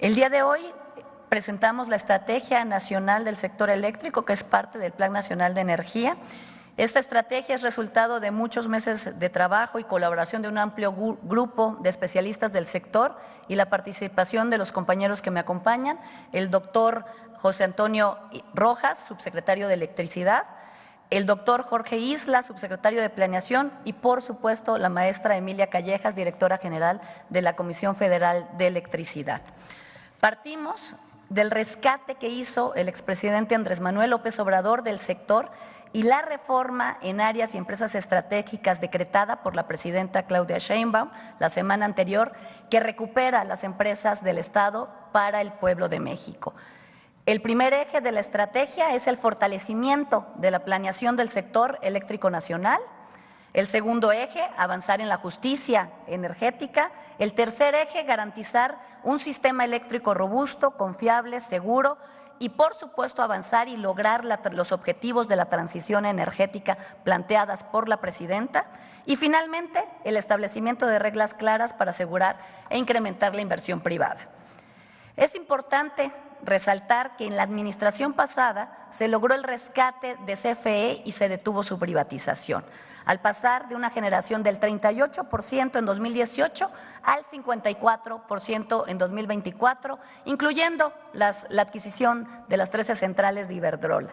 El día de hoy presentamos la Estrategia Nacional del Sector Eléctrico, que es parte del Plan Nacional de Energía. Esta estrategia es resultado de muchos meses de trabajo y colaboración de un amplio grupo de especialistas del sector y la participación de los compañeros que me acompañan, el doctor José Antonio Rojas, subsecretario de Electricidad, el doctor Jorge Isla, subsecretario de Planeación, y por supuesto la maestra Emilia Callejas, directora general de la Comisión Federal de Electricidad. Partimos del rescate que hizo el expresidente Andrés Manuel López Obrador del sector y la reforma en áreas y empresas estratégicas decretada por la presidenta Claudia Sheinbaum la semana anterior, que recupera las empresas del Estado para el pueblo de México. El primer eje de la estrategia es el fortalecimiento de la planeación del sector eléctrico nacional. El segundo eje, avanzar en la justicia energética. El tercer eje, garantizar un sistema eléctrico robusto, confiable, seguro y, por supuesto, avanzar y lograr los objetivos de la transición energética planteadas por la presidenta. Y, finalmente, el establecimiento de reglas claras para asegurar e incrementar la inversión privada. Es importante resaltar que en la administración pasada se logró el rescate de CFE y se detuvo su privatización, al pasar de una generación del 38% en 2018 al 54% en 2024, incluyendo la adquisición de las 13 centrales de Iberdrola.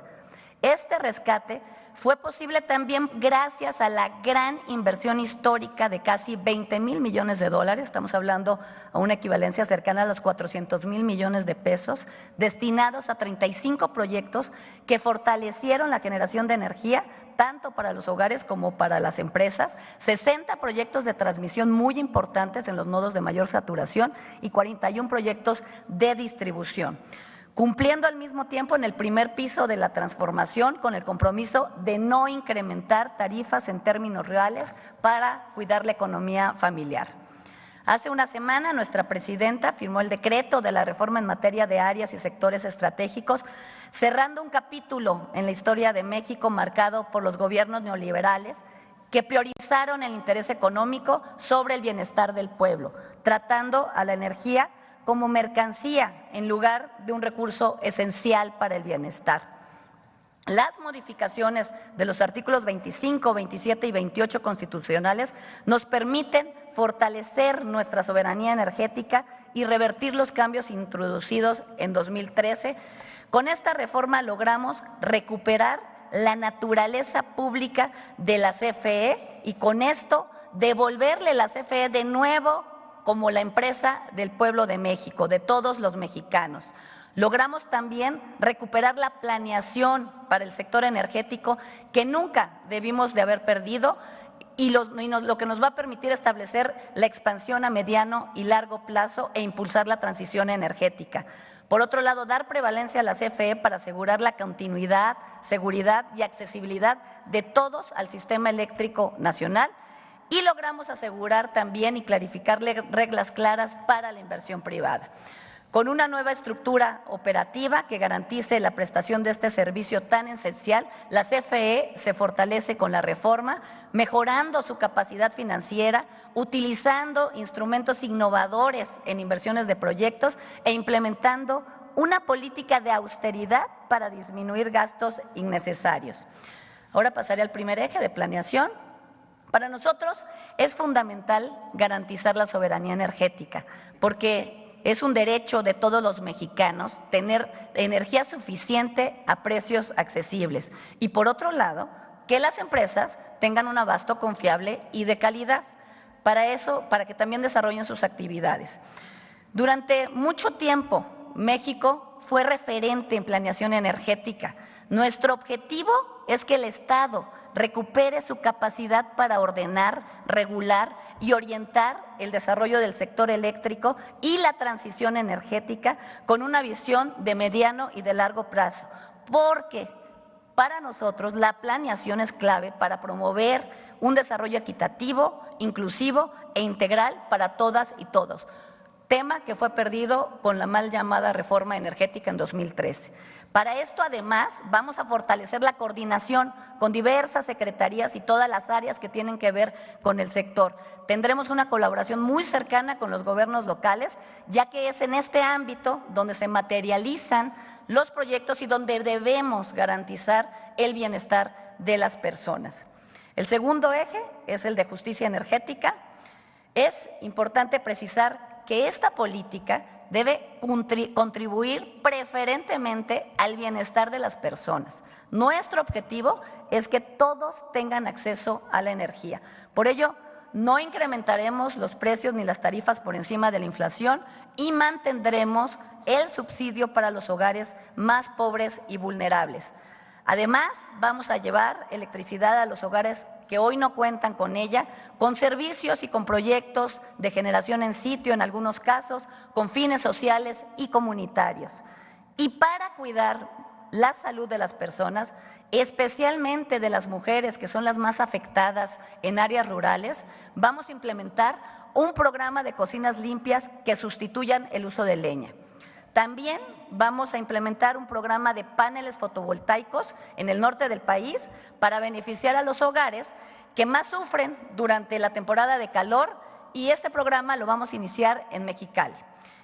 Este rescate fue posible también gracias a la gran inversión histórica de casi 20,000 millones de dólares, estamos hablando a una equivalencia cercana a los 400,000 millones de pesos, destinados a 35 proyectos que fortalecieron la generación de energía, tanto para los hogares como para las empresas, 60 proyectos de transmisión muy importantes en los nodos de mayor saturación y 41 proyectos de distribución, cumpliendo al mismo tiempo en el primer piso de la transformación con el compromiso de no incrementar tarifas en términos reales para cuidar la economía familiar. Hace una semana nuestra presidenta firmó el decreto de la reforma en materia de áreas y sectores estratégicos, cerrando un capítulo en la historia de México marcado por los gobiernos neoliberales que priorizaron el interés económico sobre el bienestar del pueblo, tratando a la energía como mercancía en lugar de un recurso esencial para el bienestar. Las modificaciones de los artículos 25, 27 y 28 constitucionales nos permiten fortalecer nuestra soberanía energética y revertir los cambios introducidos en 2013. Con esta reforma logramos recuperar la naturaleza pública de la CFE y con esto devolverle la CFE de nuevo como la empresa del pueblo de México, de todos los mexicanos. Logramos también recuperar la planeación para el sector energético que nunca debimos de haber perdido y lo que nos va a permitir establecer la expansión a mediano y largo plazo e impulsar la transición energética. Por otro lado, dar prevalencia a la CFE para asegurar la continuidad, seguridad y accesibilidad de todos al sistema eléctrico nacional. Y logramos asegurar también y clarificar reglas claras para la inversión privada. Con una nueva estructura operativa que garantice la prestación de este servicio tan esencial, la CFE se fortalece con la reforma, mejorando su capacidad financiera, utilizando instrumentos innovadores en inversiones de proyectos e implementando una política de austeridad para disminuir gastos innecesarios. Ahora pasaré al primer eje de planeación. Para nosotros es fundamental garantizar la soberanía energética, porque es un derecho de todos los mexicanos tener energía suficiente a precios accesibles y, por otro lado, que las empresas tengan un abasto confiable y de calidad, para que también desarrollen sus actividades. Durante mucho tiempo, México fue referente en planeación energética. Nuestro objetivo es que el Estado recupere su capacidad para ordenar, regular y orientar el desarrollo del sector eléctrico y la transición energética con una visión de mediano y de largo plazo, porque para nosotros la planeación es clave para promover un desarrollo equitativo, inclusivo e integral para todas y todos, tema que fue perdido con la mal llamada reforma energética en 2013. Para esto, además, vamos a fortalecer la coordinación con diversas secretarías y todas las áreas que tienen que ver con el sector. Tendremos una colaboración muy cercana con los gobiernos locales, ya que es en este ámbito donde se materializan los proyectos y donde debemos garantizar el bienestar de las personas. El segundo eje es el de justicia energética. Es importante precisar que esta política debe contribuir preferentemente al bienestar de las personas. Nuestro objetivo es que todos tengan acceso a la energía. Por ello, no incrementaremos los precios ni las tarifas por encima de la inflación y mantendremos el subsidio para los hogares más pobres y vulnerables. Además, vamos a llevar electricidad a los hogares que hoy no cuentan con ella, con servicios y con proyectos de generación en sitio en algunos casos, con fines sociales y comunitarios. Y para cuidar la salud de las personas, especialmente de las mujeres que son las más afectadas en áreas rurales, vamos a implementar un programa de cocinas limpias que sustituyan el uso de leña. También vamos a implementar un programa de paneles fotovoltaicos en el norte del país para beneficiar a los hogares que más sufren durante la temporada de calor, y este programa lo vamos a iniciar en Mexicali.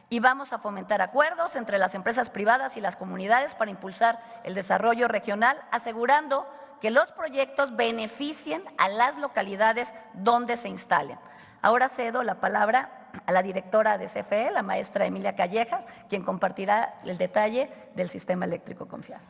Y vamos a fomentar acuerdos entre las empresas privadas y las comunidades para impulsar el desarrollo regional, asegurando que los proyectos beneficien a las localidades donde se instalen. Ahora cedo la palabra a la directora de CFE, la maestra Emilia Callejas, quien compartirá el detalle del sistema eléctrico confiable.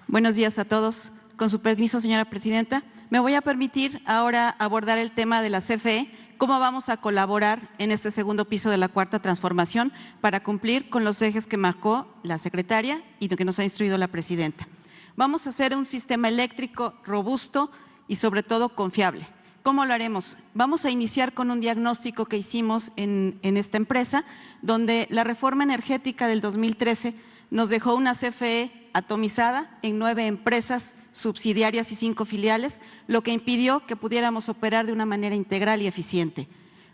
Buenos días a todos. Con su permiso, señora presidenta, me voy a permitir ahora abordar el tema de la CFE, cómo vamos a colaborar en este segundo piso de la cuarta transformación para cumplir con los ejes que marcó la secretaria y que nos ha instruido la presidenta. Vamos a hacer un sistema eléctrico robusto y sobre todo confiable. ¿Cómo lo haremos? Vamos a iniciar con un diagnóstico que hicimos en esta empresa, donde la reforma energética del 2013 nos dejó una CFE atomizada en 9 empresas subsidiarias y 5 filiales, lo que impidió que pudiéramos operar de una manera integral y eficiente.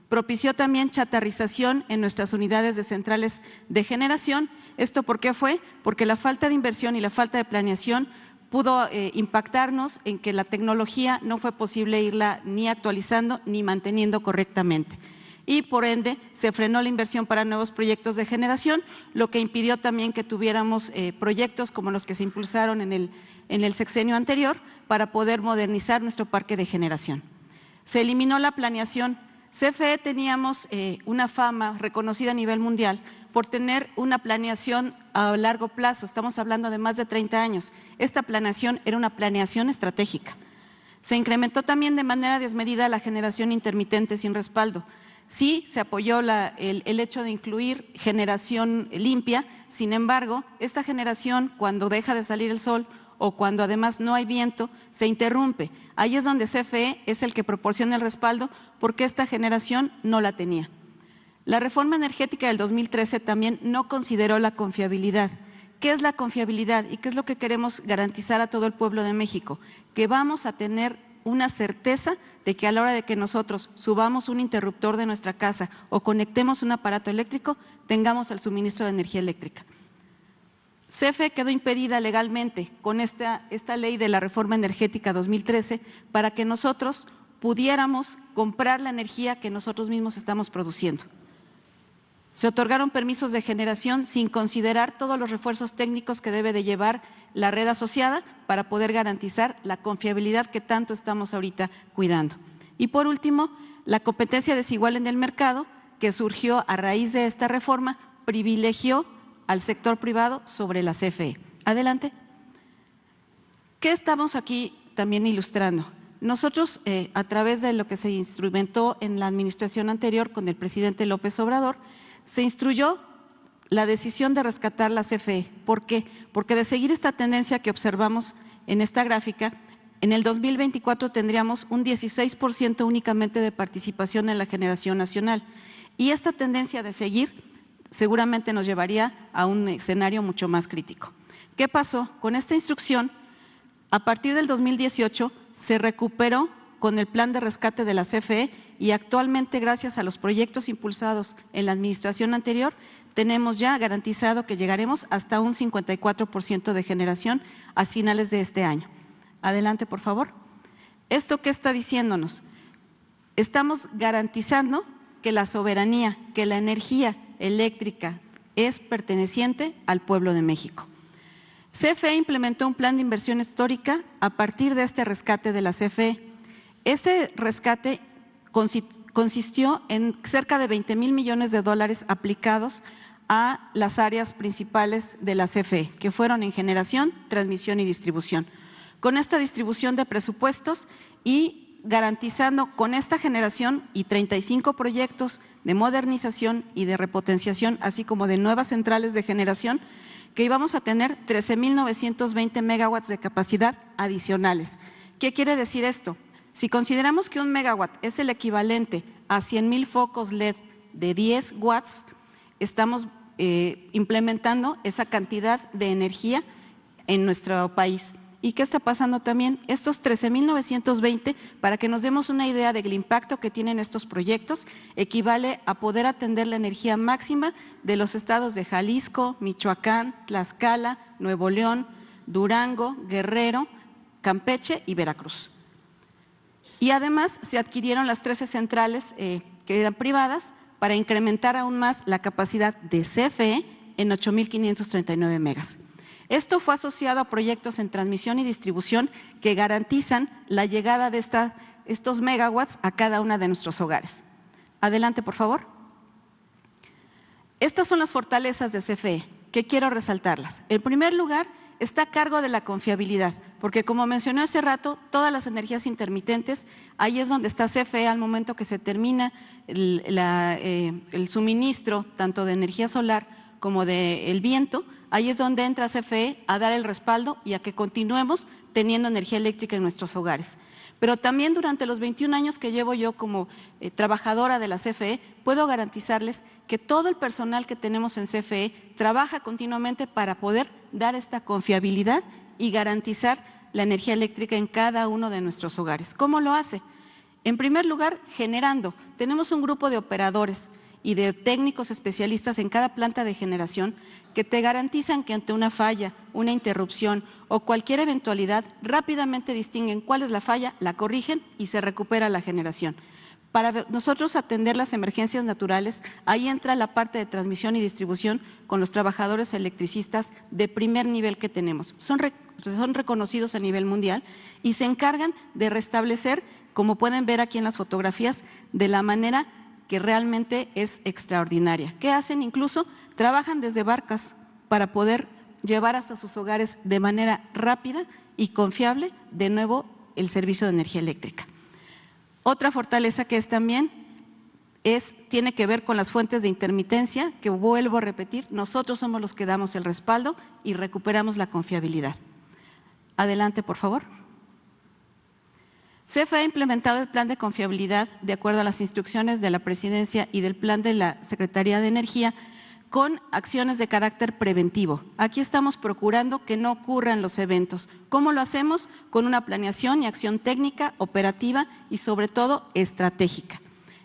Propició también chatarrización en nuestras unidades de centrales de generación. ¿Esto por qué fue? Porque la falta de inversión y la falta de planeación pudo impactarnos en que la tecnología no fue posible irla ni actualizando ni manteniendo correctamente. Y por ende se frenó la inversión para nuevos proyectos de generación, lo que impidió también que tuviéramos proyectos como los que se impulsaron en el sexenio anterior para poder modernizar nuestro parque de generación. Se eliminó la planeación. CFE teníamos una fama reconocida a nivel mundial por tener una planeación a largo plazo, estamos hablando de más de 30 años. Esta planeación era una planeación estratégica. Se incrementó también de manera desmedida la generación intermitente sin respaldo. Sí, se apoyó el hecho de incluir generación limpia, sin embargo, esta generación cuando deja de salir el sol o cuando además no hay viento, se interrumpe. Ahí es donde CFE es el que proporciona el respaldo porque esta generación no la tenía. La reforma energética del 2013 también no consideró la confiabilidad. ¿Qué es la confiabilidad y qué es lo que queremos garantizar a todo el pueblo de México? Que vamos a tener una certeza de que a la hora de que nosotros subamos un interruptor de nuestra casa o conectemos un aparato eléctrico, tengamos el suministro de energía eléctrica. CFE quedó impedida legalmente con esta ley de la reforma energética 2013 para que nosotros pudiéramos comprar la energía que nosotros mismos estamos produciendo. Se otorgaron permisos de generación sin considerar todos los refuerzos técnicos que debe de llevar la red asociada para poder garantizar la confiabilidad que tanto estamos ahorita cuidando. Y por último, la competencia desigual en el mercado que surgió a raíz de esta reforma privilegió al sector privado sobre la CFE. Adelante. ¿Qué estamos aquí también ilustrando? Nosotros, a través de lo que se instrumentó en la administración anterior con el presidente López Obrador, se instruyó la decisión de rescatar la CFE. ¿Por qué? Porque de seguir esta tendencia que observamos en esta gráfica, en el 2024 tendríamos un 16% únicamente de participación en la generación nacional. Y esta tendencia de seguir seguramente nos llevaría a un escenario mucho más crítico. ¿Qué pasó? Con esta instrucción, a partir del 2018 se recuperó con el plan de rescate de la CFE y actualmente, gracias a los proyectos impulsados en la administración anterior, tenemos ya garantizado que llegaremos hasta un 54% de generación a finales de este año. Adelante, por favor. ¿Esto qué está diciéndonos? Estamos garantizando que la soberanía, que la energía eléctrica es perteneciente al pueblo de México. CFE implementó un plan de inversión histórica a partir de este rescate de la CFE. Este rescate consistió en cerca de 20,000 millones de dólares aplicados a las áreas principales de la CFE, que fueron en generación, transmisión y distribución. Con esta distribución de presupuestos y garantizando con esta generación y 35 proyectos de modernización y de repotenciación, así como de nuevas centrales de generación, que íbamos a tener 13,920 megawatts de capacidad adicionales. ¿Qué quiere decir esto? Si consideramos que un megawatt es el equivalente a 100,000 focos LED de 10 watts, estamos implementando esa cantidad de energía en nuestro país. ¿Y qué está pasando también? Estos 13,920, para que nos demos una idea del impacto que tienen estos proyectos, equivale a poder atender la energía máxima de los estados de Jalisco, Michoacán, Tlaxcala, Nuevo León, Durango, Guerrero, Campeche y Veracruz. Y además se adquirieron las 13 centrales que eran privadas para incrementar aún más la capacidad de CFE en 8,539 megas. Esto fue asociado a proyectos en transmisión y distribución que garantizan la llegada de estos megawatts a cada una de nuestros hogares. Adelante, por favor. Estas son las fortalezas de CFE, que quiero resaltarlas. En primer lugar, está a cargo de la confiabilidad, porque como mencioné hace rato, todas las energías intermitentes, ahí es donde está CFE al momento que se termina el suministro tanto de energía solar como del viento, ahí es donde entra CFE a dar el respaldo y a que continuemos teniendo energía eléctrica en nuestros hogares. Pero también durante los 21 años que llevo yo como trabajadora de la CFE, puedo garantizarles que todo el personal que tenemos en CFE trabaja continuamente para poder dar esta confiabilidad y garantizar la energía eléctrica en cada uno de nuestros hogares. ¿Cómo lo hace? En primer lugar, generando. Tenemos un grupo de operadores y de técnicos especialistas en cada planta de generación que te garantizan que ante una falla, una interrupción o cualquier eventualidad, rápidamente distinguen cuál es la falla, la corrigen y se recupera la generación. Para nosotros atender las emergencias naturales, ahí entra la parte de transmisión y distribución con los trabajadores electricistas de primer nivel que tenemos. Son reconocidos a nivel mundial y se encargan de restablecer, como pueden ver aquí en las fotografías, de la manera que realmente es extraordinaria. ¿Qué hacen? Incluso trabajan desde barcas para poder llevar hasta sus hogares de manera rápida y confiable de nuevo el servicio de energía eléctrica. Otra fortaleza que es también tiene que ver con las fuentes de intermitencia, que vuelvo a repetir, nosotros somos los que damos el respaldo y recuperamos la confiabilidad. Adelante, por favor. CFE ha implementado el plan de confiabilidad de acuerdo a las instrucciones de la Presidencia y del plan de la Secretaría de Energía con acciones de carácter preventivo. Aquí estamos procurando que no ocurran los eventos. ¿Cómo lo hacemos? Con una planeación y acción técnica, operativa y sobre todo estratégica.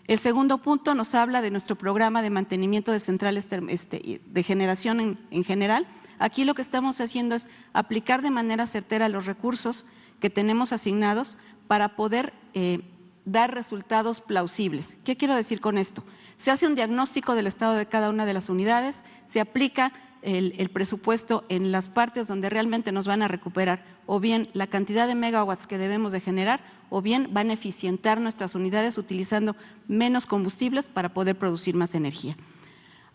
El segundo punto nos habla de nuestro programa de mantenimiento de centrales de generación en general. Aquí lo que estamos haciendo es aplicar de manera certera los recursos que tenemos asignados para poder dar resultados plausibles. ¿Qué quiero decir con esto? Se hace un diagnóstico del estado de cada una de las unidades, se aplica el presupuesto en las partes donde realmente nos van a recuperar o bien la cantidad de megawatts que debemos de generar o bien van a eficientar nuestras unidades utilizando menos combustibles para poder producir más energía.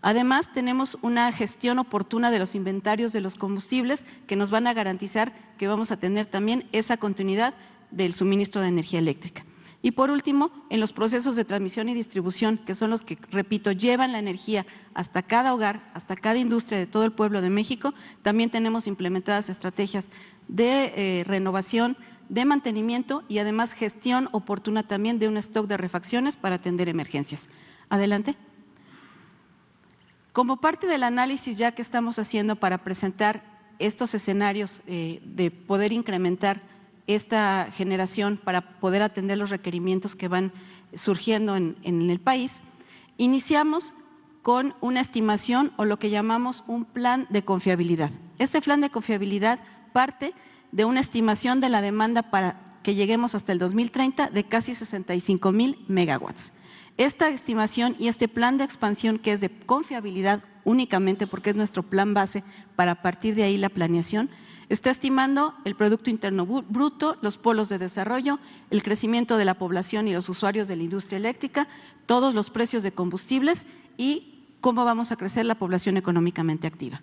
Además, tenemos una gestión oportuna de los inventarios de los combustibles que nos van a garantizar que vamos a tener también esa continuidad del suministro de energía eléctrica. Y por último, en los procesos de transmisión y distribución, que son los que, repito, llevan la energía hasta cada hogar, hasta cada industria de todo el pueblo de México, también tenemos implementadas estrategias de renovación, de mantenimiento y además gestión oportuna también de un stock de refacciones para atender emergencias. Adelante. Como parte del análisis ya que estamos haciendo para presentar estos escenarios de poder incrementar esta generación para poder atender los requerimientos que van surgiendo en el país, iniciamos con una estimación o lo que llamamos un plan de confiabilidad. Este plan de confiabilidad parte de una estimación de la demanda para que lleguemos hasta el 2030 de casi 65,000 megawatts. Esta estimación y este plan de expansión, que es de confiabilidad únicamente porque es nuestro plan base para partir de ahí la planeación, está estimando el Producto Interno Bruto, los polos de desarrollo, el crecimiento de la población y los usuarios de la industria eléctrica, todos los precios de combustibles y cómo vamos a crecer la población económicamente activa.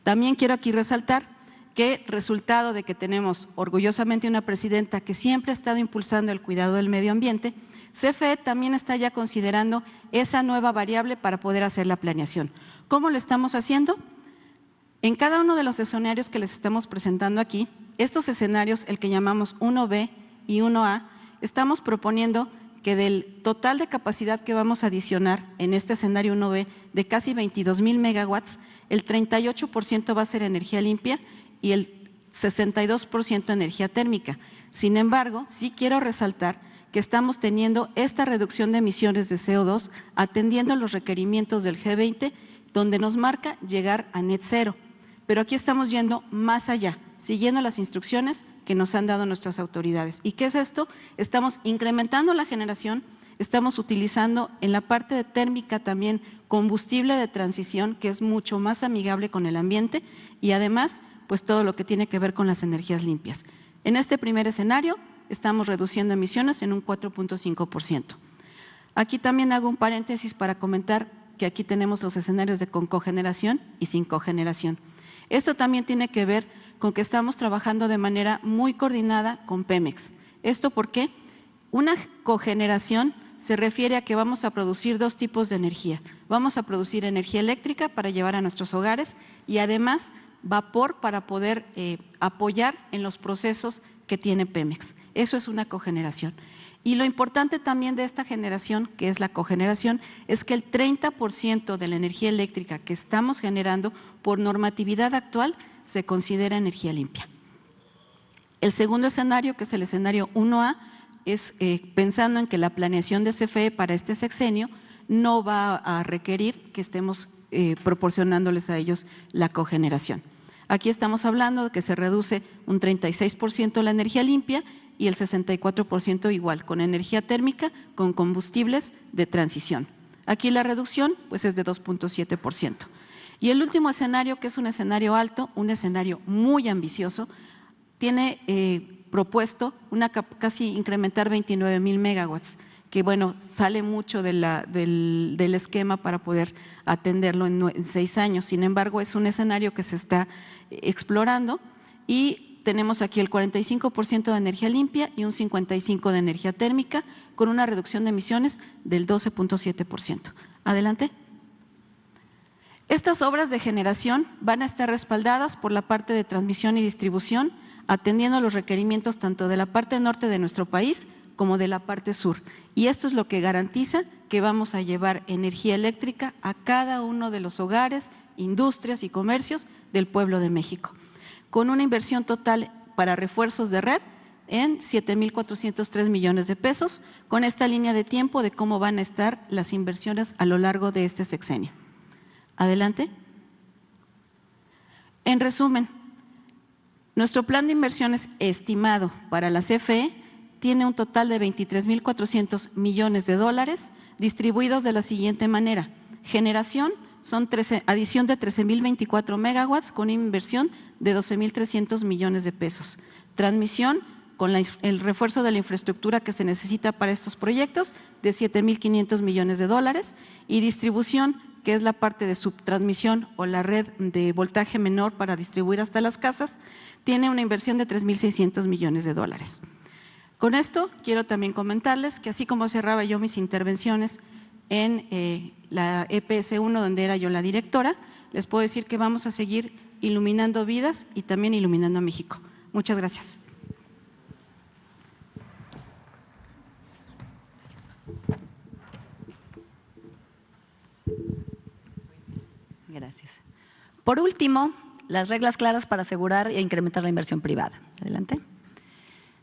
También quiero aquí resaltar que resultado de que tenemos orgullosamente una presidenta que siempre ha estado impulsando el cuidado del medio ambiente, CFE también está ya considerando esa nueva variable para poder hacer la planeación. ¿Cómo lo estamos haciendo? En cada uno de los escenarios que les estamos presentando aquí, estos escenarios, el que llamamos 1B y 1A, estamos proponiendo que del total de capacidad que vamos a adicionar en este escenario 1B de casi 22,000 megawatts, el 38% va a ser energía limpia y el 62% energía térmica. Sin embargo, sí quiero resaltar que estamos teniendo esta reducción de emisiones de CO2 atendiendo los requerimientos del G20, donde nos marca llegar a net cero. Pero aquí estamos yendo más allá, siguiendo las instrucciones que nos han dado nuestras autoridades. ¿Y qué es esto? Estamos incrementando la generación, estamos utilizando en la parte de térmica también combustible de transición, que es mucho más amigable con el ambiente y además pues todo lo que tiene que ver con las energías limpias. En este primer escenario estamos reduciendo emisiones en un 4.5%. Aquí también hago un paréntesis para comentar que aquí tenemos los escenarios de con cogeneración y sin cogeneración. Esto también tiene que ver con que estamos trabajando de manera muy coordinada con Pemex. ¿Esto por qué? Una cogeneración se refiere a que vamos a producir dos tipos de energía. Vamos a producir energía eléctrica para llevar a nuestros hogares y además vapor para poder apoyar en los procesos que tiene Pemex. Eso es una cogeneración. Y lo importante también de esta generación, que es la cogeneración, es que el 30% de la energía eléctrica que estamos generando por normatividad actual se considera energía limpia. El segundo escenario, que es el escenario 1A, es pensando en que la planeación de CFE para este sexenio no va a requerir que estemos proporcionándoles a ellos la cogeneración. Aquí estamos hablando de que se reduce un 36% la energía limpia y el 64% igual, con energía térmica, con combustibles de transición. Aquí la reducción pues es de 2.7%. Y el último escenario, que es un escenario alto, un escenario muy ambicioso, tiene propuesto casi incrementar 29,000 megawatts, que bueno, sale mucho del esquema para poder atenderlo en 6 años. Sin embargo, es un escenario que se está explorando y tenemos aquí el 45% de energía limpia y un 55% de energía térmica, con una reducción de emisiones del 12.7%. Adelante. Estas obras de generación van a estar respaldadas por la parte de transmisión y distribución, atendiendo los requerimientos tanto de la parte norte de nuestro país como de la parte sur. Y esto es lo que garantiza que vamos a llevar energía eléctrica a cada uno de los hogares, industrias y comercios del pueblo de México, con una inversión total para refuerzos de red en 7,403 millones de pesos, con esta línea de tiempo de cómo van a estar las inversiones a lo largo de este sexenio. Adelante. En resumen, nuestro plan de inversiones estimado para la CFE tiene un total de 23,400 millones de dólares distribuidos de la siguiente manera. Generación son adición de 13,024 megawatts con inversión de 12,300 millones de pesos. Transmisión con el refuerzo de la infraestructura que se necesita para estos proyectos de 7,500 millones de dólares y distribución, que es la parte de subtransmisión o la red de voltaje menor para distribuir hasta las casas, tiene una inversión de 3,600 millones de dólares. Con esto quiero también comentarles que así como cerraba yo mis intervenciones en la EPS1, donde era yo la directora, les puedo decir que vamos a seguir iluminando vidas y también iluminando a México. Muchas gracias. Gracias. Por último, las reglas claras para asegurar e incrementar la inversión privada. Adelante.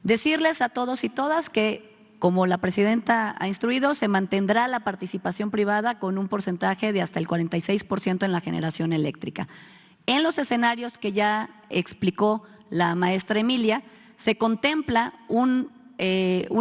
Decirles a todos y todas que, como la presidenta ha instruido, se mantendrá la participación privada con un porcentaje de hasta el 46% en la generación eléctrica. En los escenarios que ya explicó la maestra Emilia, se contempla un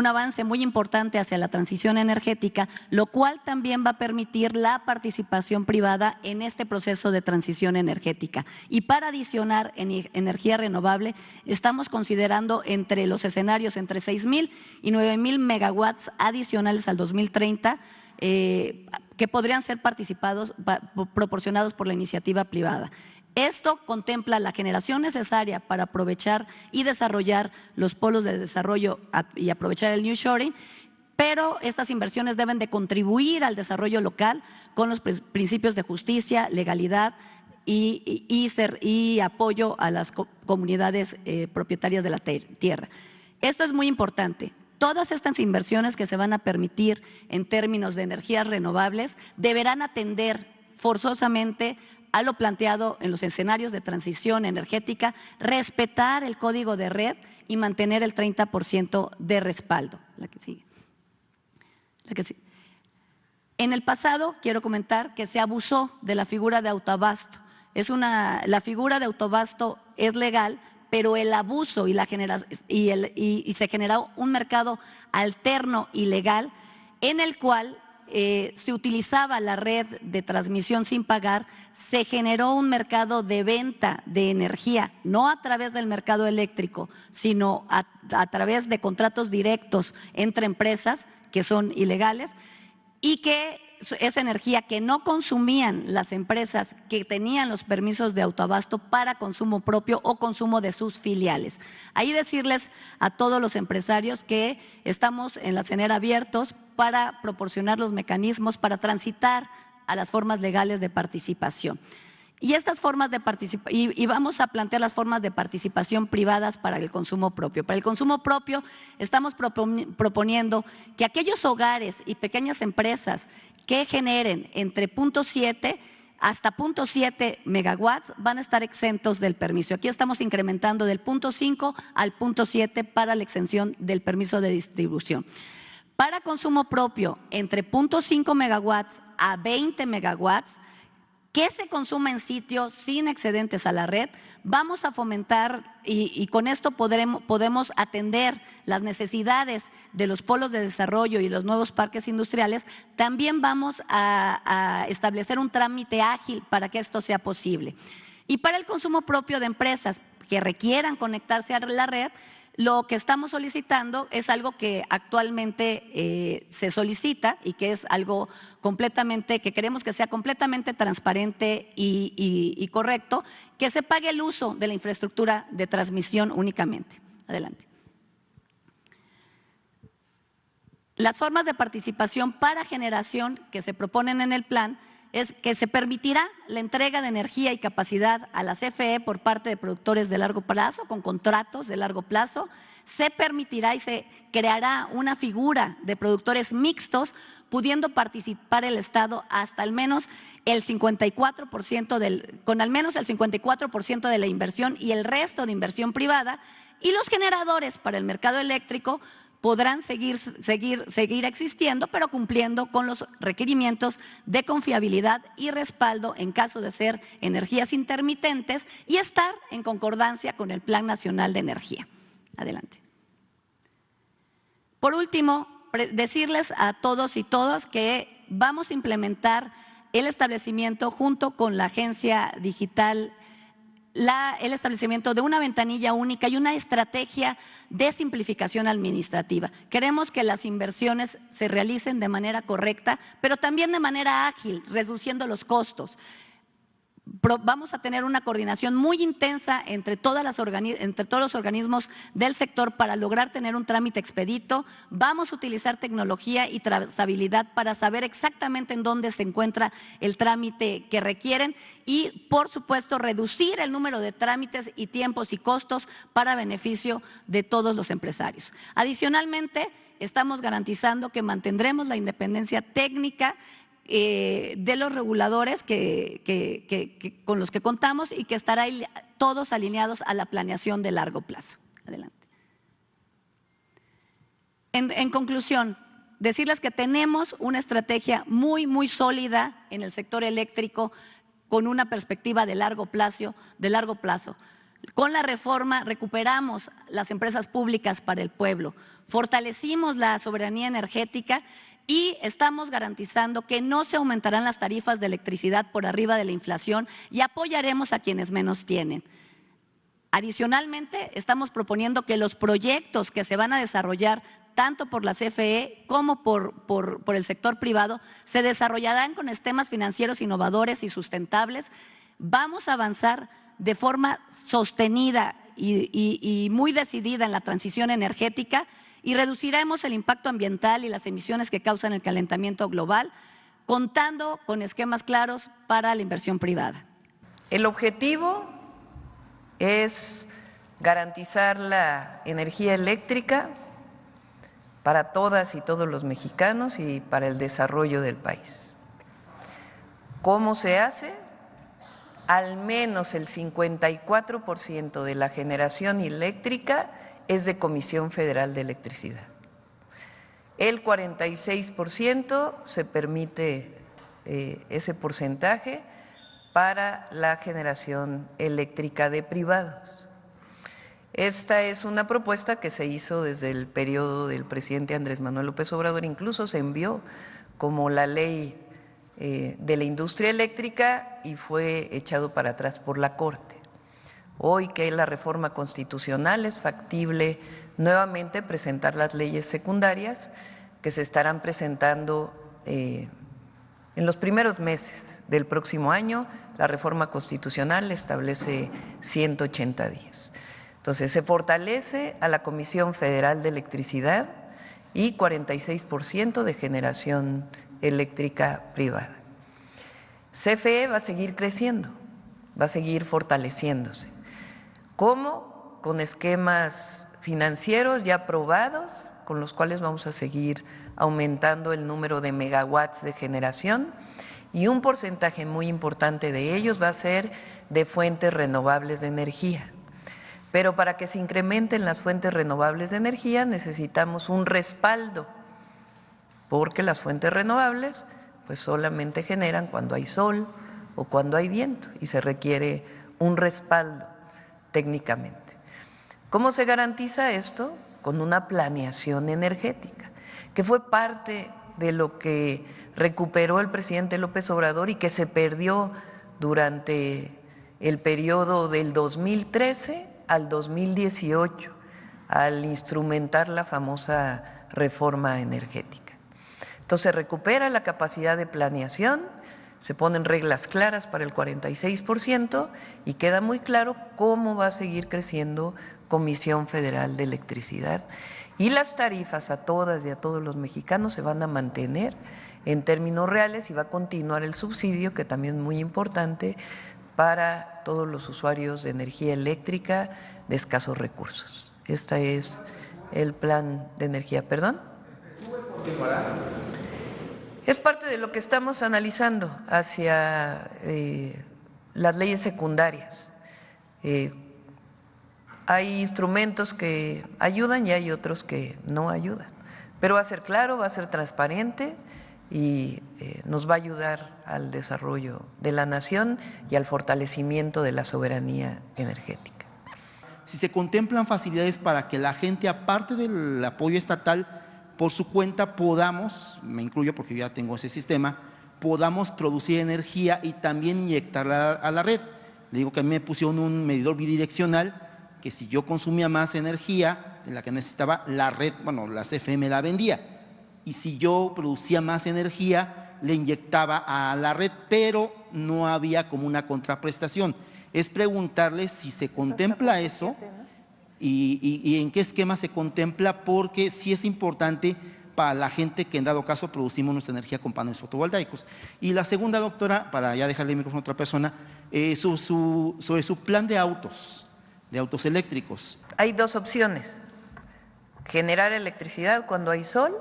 avance muy importante hacia la transición energética, lo cual también va a permitir la participación privada en este proceso de transición energética. Y para adicionar energía renovable, estamos considerando entre los escenarios entre 6,000 y 9,000 megawatts adicionales al 2030, que podrían ser proporcionados por la iniciativa privada. Esto contempla la generación necesaria para aprovechar y desarrollar los polos de desarrollo y aprovechar el nearshoring, pero estas inversiones deben de contribuir al desarrollo local con los principios de justicia, legalidad y apoyo a las comunidades propietarias de la tierra. Esto es muy importante. Todas estas inversiones que se van a permitir en términos de energías renovables deberán atender forzosamente a lo planteado en los escenarios de transición energética, respetar el código de red y mantener el 30% de respaldo. La que sigue. En el pasado, quiero comentar que se abusó de la figura de autoabasto. La figura de autoabasto es legal, pero el abuso y se generó un mercado alterno ilegal en el cual se utilizaba la red de transmisión sin pagar, se generó un mercado de venta de energía, no a través del mercado eléctrico, sino a través de contratos directos entre empresas que son ilegales, y que esa energía que no consumían las empresas que tenían los permisos de autoabasto para consumo propio o consumo de sus filiales. Ahí decirles a todos los empresarios que estamos en la CENER abiertos para proporcionar los mecanismos para transitar a las formas legales de participación. Y estas formas de y vamos a plantear las formas de participación privadas para el consumo propio. Para el consumo propio estamos proponiendo que aquellos hogares y pequeñas empresas que generen entre 0.7 hasta 0.7 megawatts van a estar exentos del permiso. Aquí estamos incrementando del 0.5 al 0.7 para la exención del permiso de distribución. Para consumo propio, entre 0.5 megawatts a 20 megawatts, que se consuma en sitio sin excedentes a la red, vamos a fomentar y con esto podemos atender las necesidades de los polos de desarrollo y los nuevos parques industriales. También vamos a establecer un trámite ágil para que esto sea posible. Y para el consumo propio de empresas que requieran conectarse a la red, lo que estamos solicitando es algo que actualmente se solicita y que es algo que queremos que sea completamente transparente y correcto, que se pague el uso de la infraestructura de transmisión únicamente. Adelante. Las formas de participación para generación que se proponen en el plan es que se permitirá la entrega de energía y capacidad a la CFE por parte de productores de largo plazo, con contratos de largo plazo. Se permitirá y se creará una figura de productores mixtos, pudiendo participar el Estado hasta al menos el 54% con al menos el 54% de la inversión y el resto de inversión privada, y los generadores para el mercado eléctrico podrán seguir existiendo, pero cumpliendo con los requerimientos de confiabilidad y respaldo en caso de ser energías intermitentes y estar en concordancia con el Plan Nacional de Energía. Adelante. Por último, decirles a todos y todas que vamos a implementar el establecimiento junto con la agencia digital el establecimiento de una ventanilla única y una estrategia de simplificación administrativa. Queremos que las inversiones se realicen de manera correcta, pero también de manera ágil, reduciendo los costos. Vamos a tener una coordinación muy intensa entre todos los organismos del sector para lograr tener un trámite expedito. Vamos a utilizar tecnología y trazabilidad para saber exactamente en dónde se encuentra el trámite que requieren y, por supuesto, reducir el número de trámites y tiempos y costos para beneficio de todos los empresarios. Adicionalmente, estamos garantizando que mantendremos la independencia técnica de los reguladores con los que contamos y que estarán todos alineados a la planeación de largo plazo. Adelante. En conclusión, decirles que tenemos una estrategia muy sólida en el sector eléctrico con una perspectiva de largo plazo. Con la reforma recuperamos las empresas públicas para el pueblo, fortalecimos la soberanía energética y estamos garantizando que no se aumentarán las tarifas de electricidad por arriba de la inflación y apoyaremos a quienes menos tienen. Adicionalmente, estamos proponiendo que los proyectos que se van a desarrollar tanto por la CFE como por el sector privado se desarrollarán con esquemas financieros innovadores y sustentables. Vamos a avanzar de forma sostenida y muy decidida en la transición energética y reduciremos el impacto ambiental y las emisiones que causan el calentamiento global, contando con esquemas claros para la inversión privada. El objetivo es garantizar la energía eléctrica para todas y todos los mexicanos y para el desarrollo del país. ¿Cómo se hace? Al menos el 54% de la generación eléctrica es de Comisión Federal de Electricidad. El 46% se permite ese porcentaje para la generación eléctrica de privados. Esta es una propuesta que se hizo desde el periodo del presidente Andrés Manuel López Obrador, incluso se envió como la ley de la industria eléctrica y fue echado para atrás por la Corte. Hoy que hay la reforma constitucional es factible nuevamente presentar las leyes secundarias que se estarán presentando en los primeros meses del próximo año. La reforma constitucional establece 180 días. Entonces, se fortalece a la Comisión Federal de Electricidad y 46% de generación eléctrica privada. CFE va a seguir creciendo, va a seguir fortaleciéndose. ¿Cómo? Con esquemas financieros ya aprobados, con los cuales vamos a seguir aumentando el número de megawatts de generación y un porcentaje muy importante de ellos va a ser de fuentes renovables de energía. Pero para que se incrementen las fuentes renovables de energía necesitamos un respaldo, porque las fuentes renovables pues solamente generan cuando hay sol o cuando hay viento y se requiere un respaldo técnicamente. ¿Cómo se garantiza esto? Con una planeación energética, que fue parte de lo que recuperó el presidente López Obrador y que se perdió durante el periodo del 2013 al 2018 al instrumentar la famosa reforma energética. Entonces se recupera la capacidad de planeación, se ponen reglas claras para el 46% y queda muy claro cómo va a seguir creciendo Comisión Federal de Electricidad y las tarifas a todas y a todos los mexicanos se van a mantener en términos reales y va a continuar el subsidio, que también es muy importante para todos los usuarios de energía eléctrica de escasos recursos. Este es el plan de energía. ¿Perdón? Es parte de lo que estamos analizando hacia las leyes secundarias. Hay instrumentos que ayudan y hay otros que no ayudan, pero va a ser claro, va a ser transparente y nos va a ayudar al desarrollo de la nación y al fortalecimiento de la soberanía energética. Si se contemplan facilidades para que la gente, aparte del apoyo estatal, por su cuenta podamos, me incluyo porque yo ya tengo ese sistema, podamos producir energía y también inyectarla a la red. Le digo que a mí me pusieron un medidor bidireccional que si yo consumía más energía de la que necesitaba, la red, bueno, la CFE me la vendía. Y si yo producía más energía, le inyectaba a la red, pero no había como una contraprestación. Es preguntarle si se contempla eso y en qué esquema se contempla, porque sí es importante para la gente que en dado caso producimos nuestra energía con paneles fotovoltaicos. Y la segunda, doctora, para ya dejarle el micrófono a otra persona, sobre su plan de autos eléctricos. Hay dos opciones: generar electricidad cuando hay sol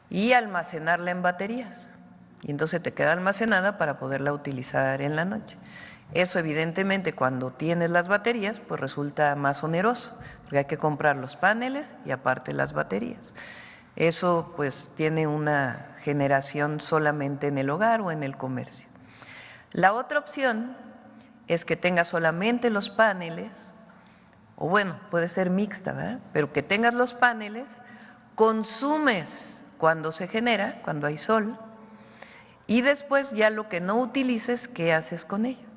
y almacenarla en baterías. Y entonces te queda almacenada para poderla utilizar en la noche. Eso evidentemente cuando tienes las baterías pues resulta más oneroso, porque hay que comprar los paneles y aparte las baterías. Eso pues tiene una generación solamente en el hogar o en el comercio. La otra opción es que tengas solamente los paneles, o bueno, puede ser mixta, ¿verdad? Pero que tengas los paneles, consumes cuando se genera, cuando hay sol, y después ya lo que no utilices, ¿qué haces con ello?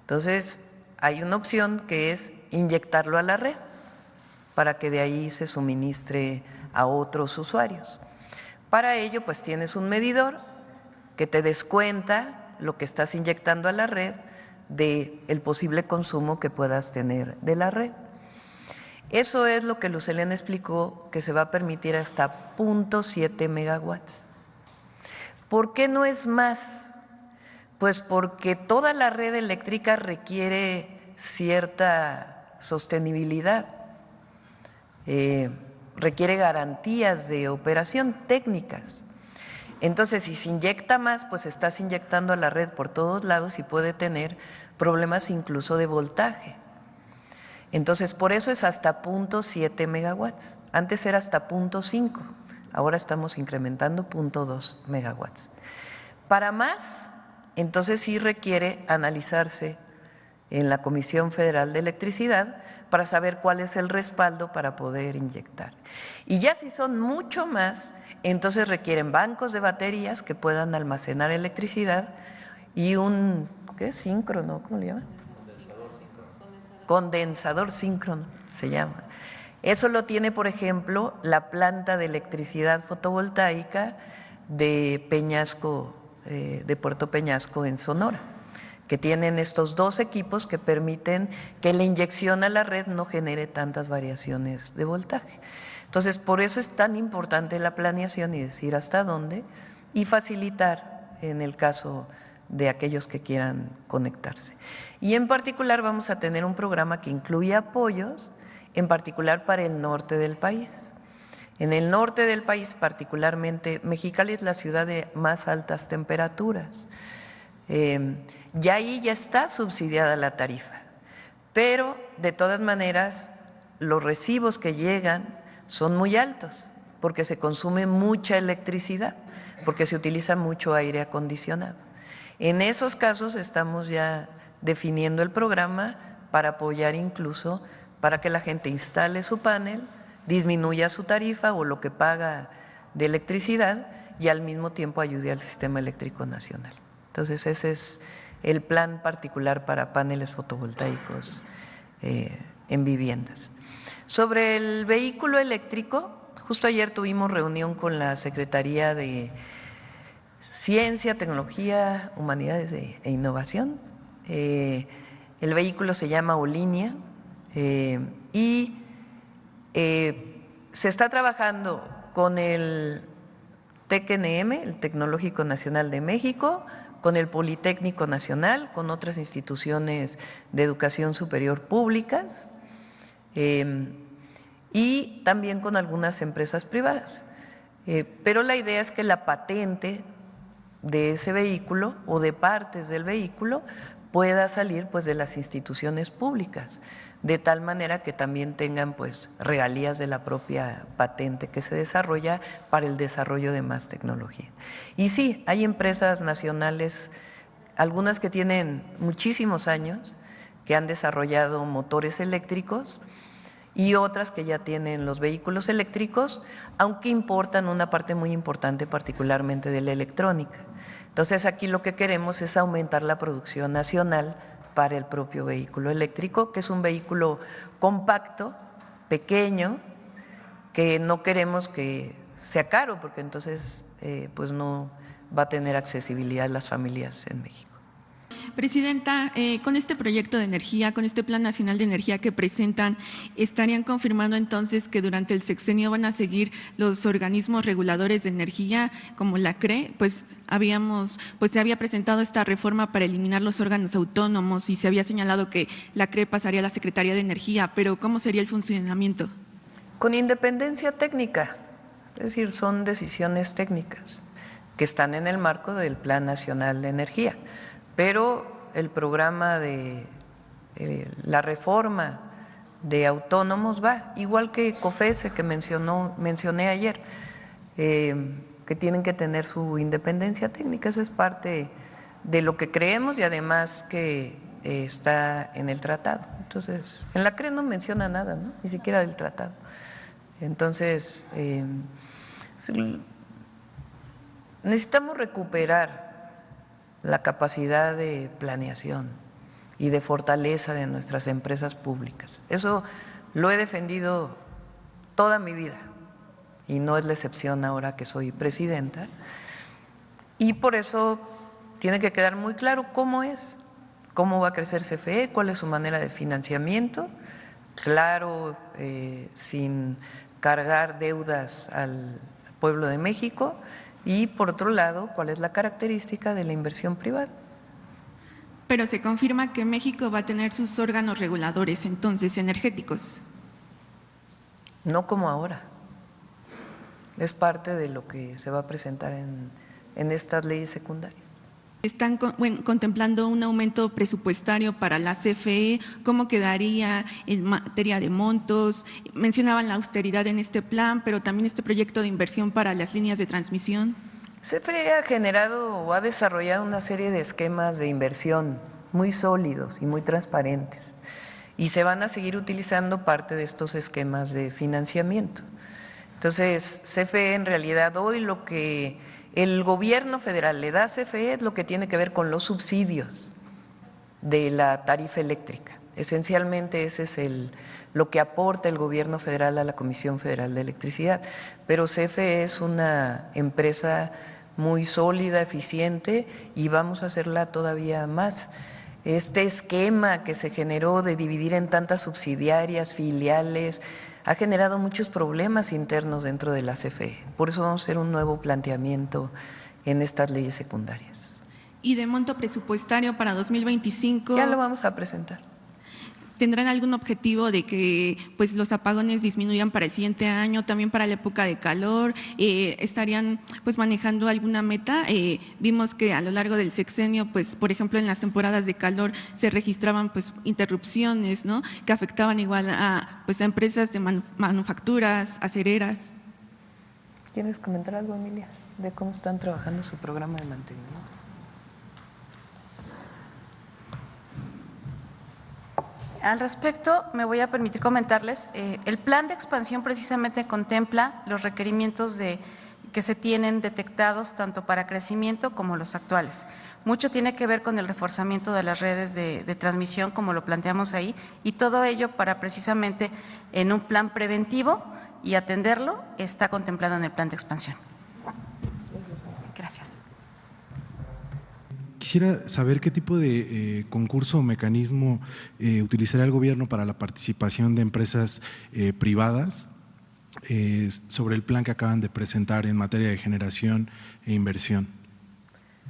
Entonces, hay una opción que es inyectarlo a la red para que de ahí se suministre a otros usuarios. Para ello, pues tienes un medidor que te descuenta lo que estás inyectando a la red del posible consumo que puedas tener de la red. Eso es lo que Luz Helena explicó, que se va a permitir hasta 0.7 megawatts. ¿Por qué no es más? Pues porque toda la red eléctrica requiere cierta sostenibilidad, requiere garantías de operación técnicas. Entonces, si se inyecta más, pues estás inyectando a la red por todos lados y puede tener problemas incluso de voltaje. Entonces, por eso es hasta 0.7 megawatts. Antes era hasta 0.5, ahora estamos incrementando 0.2 megawatts. Para más, entonces sí requiere analizarse en la Comisión Federal de Electricidad para saber cuál es el respaldo para poder inyectar. Y ya si son mucho más, entonces requieren bancos de baterías que puedan almacenar electricidad y un, ¿qué es? Síncrono, ¿cómo le llaman? Condensador síncrono se llama. Eso lo tiene, por ejemplo, la planta de electricidad fotovoltaica de Peñasco, de Puerto Peñasco en Sonora, que tienen estos dos equipos que permiten que la inyección a la red no genere tantas variaciones de voltaje. Entonces, por eso es tan importante la planeación y decir hasta dónde y facilitar en el caso de aquellos que quieran conectarse. Y en particular vamos a tener un programa que incluye apoyos, en particular para el norte del país. En el norte del país, particularmente, Mexicali es la ciudad de más altas temperaturas. Ya ahí ya está subsidiada la tarifa, pero de todas maneras los recibos que llegan son muy altos porque se consume mucha electricidad, porque se utiliza mucho aire acondicionado. En esos casos estamos ya definiendo el programa para apoyar incluso para que la gente instale su panel, disminuya su tarifa o lo que paga de electricidad y al mismo tiempo ayude al sistema eléctrico nacional. Entonces ese es el plan particular para paneles fotovoltaicos en viviendas. Sobre el vehículo eléctrico, justo ayer tuvimos reunión con la Secretaría de Ciencia, Tecnología, Humanidades e Innovación. El vehículo se llama Olinia y se está trabajando con el TECNM, el Tecnológico Nacional de México, con el Politécnico Nacional, con otras instituciones de educación superior públicas y también con algunas empresas privadas. Pero la idea es que la patente de ese vehículo o de partes del vehículo pueda salir pues de las instituciones públicas, de tal manera que también tengan pues regalías de la propia patente que se desarrolla para el desarrollo de más tecnología. Y sí, hay empresas nacionales, algunas que tienen muchísimos años, que han desarrollado motores eléctricos y otras que ya tienen los vehículos eléctricos, aunque importan una parte muy importante particularmente de la electrónica. Entonces aquí lo que queremos es aumentar la producción nacional para el propio vehículo eléctrico, que es un vehículo compacto, pequeño, que no queremos que sea caro, porque entonces pues no va a tener accesibilidad las familias en México. Presidenta, con este proyecto de energía, con este Plan Nacional de Energía que presentan, ¿estarían confirmando entonces que durante el sexenio van a seguir los organismos reguladores de energía como la CRE? Pues se había presentado esta reforma para eliminar los órganos autónomos y se había señalado que la CRE pasaría a la Secretaría de Energía, pero ¿cómo sería el funcionamiento? Con independencia técnica, es decir, son decisiones técnicas que están en el marco del Plan Nacional de Energía. Pero el programa de la reforma de autónomos va, igual que COFESE que mencioné ayer, que tienen que tener su independencia técnica. Esa es parte de lo que creemos y además que está en el tratado. Entonces, en la CRE no menciona nada, ¿no? Ni siquiera del tratado. Entonces, necesitamos recuperar la capacidad de planeación y de fortaleza de nuestras empresas públicas. Eso lo he defendido toda mi vida y no es la excepción ahora que soy presidenta. Y por eso tiene que quedar muy claro cómo es, cómo va a crecer CFE, cuál es su manera de financiamiento, claro, sin cargar deudas al pueblo de México, y por otro lado, cuál es la característica de la inversión privada. Pero se confirma que México va a tener sus órganos reguladores, entonces, energéticos. No como ahora. Es parte de lo que se va a presentar en estas leyes secundarias. ¿Están contemplando un aumento presupuestario para la CFE? ¿Cómo quedaría en materia de montos? Mencionaban la austeridad en este plan, pero también este proyecto de inversión para las líneas de transmisión. CFE ha generado o ha desarrollado una serie de esquemas de inversión muy sólidos y muy transparentes, y se van a seguir utilizando parte de estos esquemas de financiamiento. Entonces, CFE en realidad hoy lo que el gobierno federal le da a CFE es lo que tiene que ver con los subsidios de la tarifa eléctrica. Esencialmente ese es lo que aporta el gobierno federal a la Comisión Federal de Electricidad. Pero CFE es una empresa muy sólida, eficiente, y vamos a hacerla todavía más. Este esquema que se generó de dividir en tantas subsidiarias, filiales, ha generado muchos problemas internos dentro de la CFE. Por eso vamos a hacer un nuevo planteamiento en estas leyes secundarias. ¿Y de monto presupuestario para 2025? Ya lo vamos a presentar. ¿Tendrán algún objetivo de que pues, los apagones disminuyan para el siguiente año, también para la época de calor? ¿Estarían pues, manejando alguna meta? Vimos que a lo largo del sexenio, pues, por ejemplo, en las temporadas de calor se registraban pues, interrupciones, ¿no?, que afectaban igual a, pues, a empresas de manufacturas, acereras. ¿Quieres comentar algo, Emilia, de cómo están trabajando su programa de mantenimiento? Al respecto, me voy a permitir comentarles, el plan de expansión precisamente contempla los requerimientos que se tienen detectados tanto para crecimiento como los actuales. Mucho tiene que ver con el reforzamiento de las redes de transmisión, como lo planteamos ahí, y todo ello para precisamente en un plan preventivo y atenderlo está contemplado en el plan de expansión. Gracias. Quisiera saber qué tipo de concurso o mecanismo utilizará el gobierno para la participación de empresas privadas sobre el plan que acaban de presentar en materia de generación e inversión.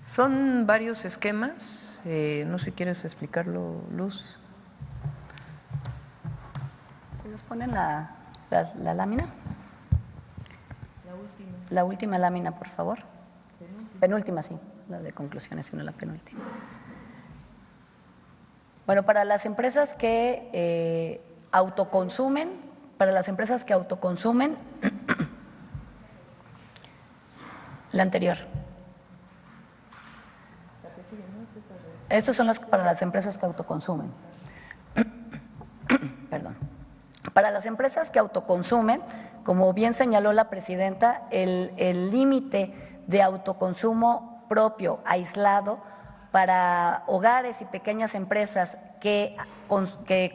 Son varios esquemas, no sé si quieres explicarlo, Luz. ¿Se nos ponen la lámina? La última lámina, por favor. Penúltima, sí. La de conclusiones, sino la penúltima. Bueno, para las empresas que autoconsumen, la anterior. Estas son para las empresas que autoconsumen. Perdón. Para las empresas que autoconsumen, como bien señaló la presidenta, el límite de autoconsumo propio, aislado, para hogares y pequeñas empresas que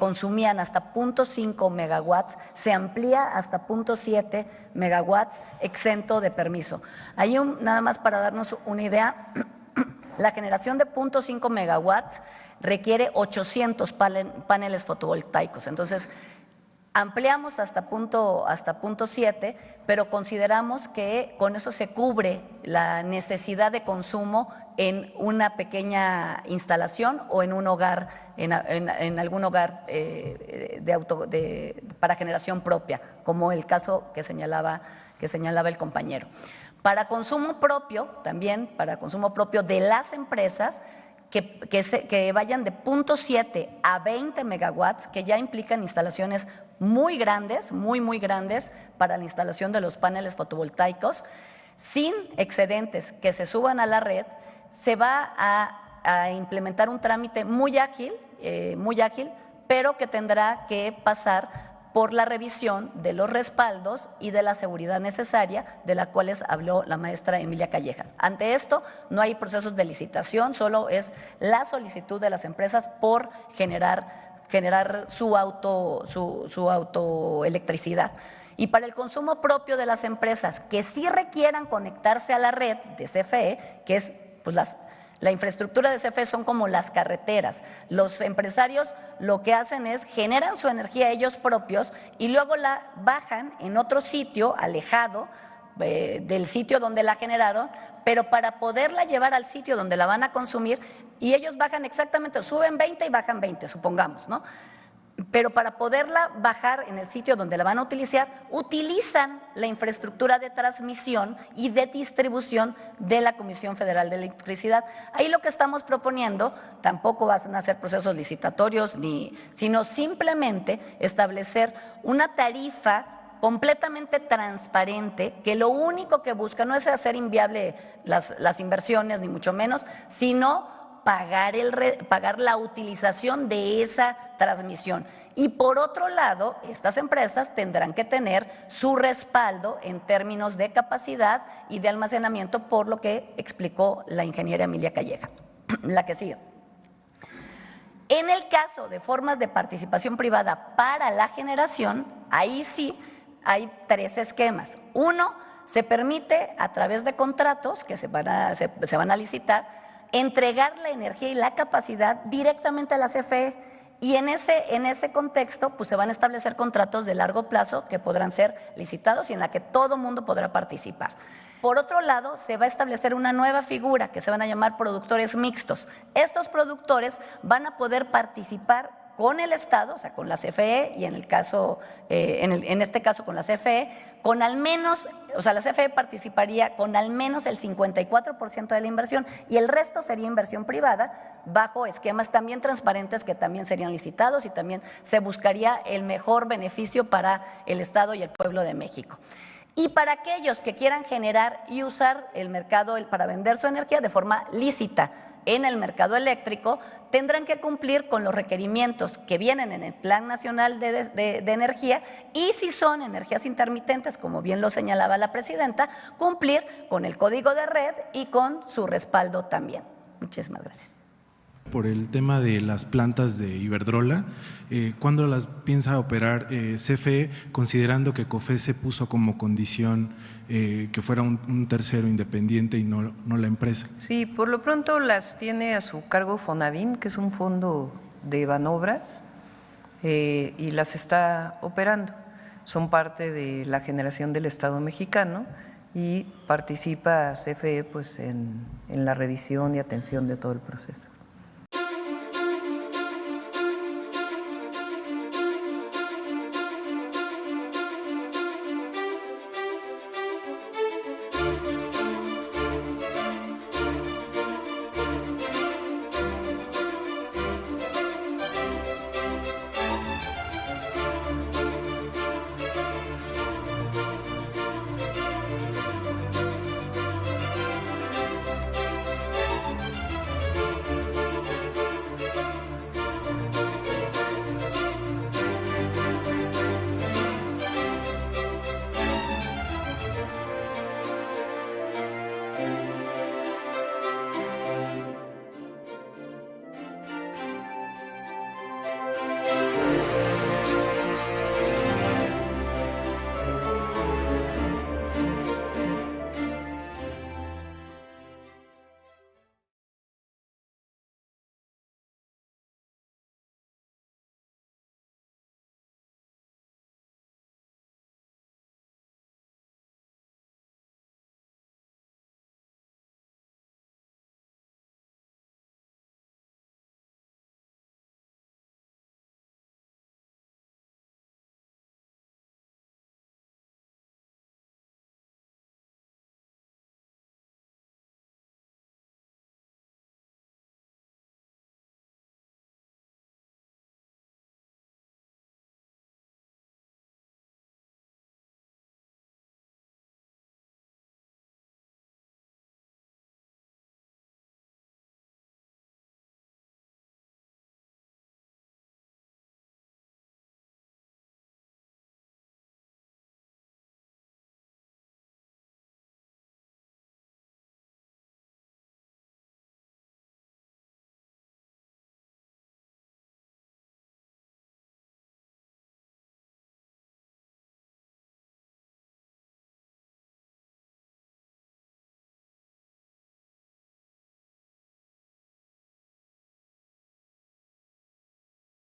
consumían hasta 0.5 megawatts, se amplía hasta 0.7 megawatts exento de permiso. Ahí nada más para darnos una idea, la generación de 0.5 megawatts requiere 800 paneles fotovoltaicos. Entonces, ampliamos hasta 0.7, pero consideramos que con eso se cubre la necesidad de consumo en una pequeña instalación o en un hogar, en algún hogar para generación propia, como el caso que señalaba el compañero. Para consumo propio, también para consumo propio de las empresas, que vayan de 0.7 a 20 megawatts, que ya implican instalaciones muy grandes, muy grandes para la instalación de los paneles fotovoltaicos, sin excedentes que se suban a la red. Se va a implementar un trámite muy ágil, pero que tendrá que pasar por la revisión de los respaldos y de la seguridad necesaria, de la cual les habló la maestra Emilia Callejas. Ante esto, no hay procesos de licitación, solo es la solicitud de las empresas por generar su autoelectricidad. Y para el consumo propio de las empresas que sí requieran conectarse a la red de CFE, que es pues la infraestructura de CFE son como las carreteras. Los empresarios lo que hacen es generan su energía ellos propios y luego la bajan en otro sitio alejado del sitio donde la generaron, pero para poderla llevar al sitio donde la van a consumir, y ellos bajan exactamente, suben 20 y bajan 20, supongamos, ¿no? Pero para poderla bajar en el sitio donde la van a utilizar, utilizan la infraestructura de transmisión y de distribución de la Comisión Federal de Electricidad. Ahí lo que estamos proponiendo, tampoco van a ser procesos licitatorios, sino simplemente establecer una tarifa completamente transparente, que lo único que busca no es hacer inviable las inversiones, ni mucho menos, sino pagar la utilización de esa transmisión. Y por otro lado, estas empresas tendrán que tener su respaldo en términos de capacidad y de almacenamiento, por lo que explicó la ingeniera Emilia Calleja. La que sigue. En el caso de formas de participación privada para la generación, ahí sí hay 3 esquemas. Uno, se permite a través de contratos que se van a licitar, entregar la energía y la capacidad directamente a la CFE, y en ese contexto pues se van a establecer contratos de largo plazo que podrán ser licitados y en la que todo mundo podrá participar. Por otro lado, se va a establecer una nueva figura que se van a llamar productores mixtos. Estos productores van a poder participar con el Estado, o sea, con la CFE, y en este caso con la CFE, con al menos, o sea, la CFE participaría con al menos el 54% de la inversión y el resto sería inversión privada bajo esquemas también transparentes que también serían licitados, y también se buscaría el mejor beneficio para el Estado y el pueblo de México. Y para aquellos que quieran generar y usar el mercado para vender su energía de forma lícita en el mercado eléctrico, tendrán que cumplir con los requerimientos que vienen en el Plan Nacional de Energía, y si son energías intermitentes, como bien lo señalaba la presidenta, cumplir con el código de red y con su respaldo también. Muchísimas gracias. Por el tema de las plantas de Iberdrola, ¿cuándo las piensa operar CFE, considerando que COFECE puso como condición que fuera un tercero independiente y no la empresa? Sí, por lo pronto las tiene a su cargo Fonadín, que es un fondo de Banobras, y las está operando. Son parte de la generación del Estado mexicano y participa CFE pues en la revisión y atención de todo el proceso.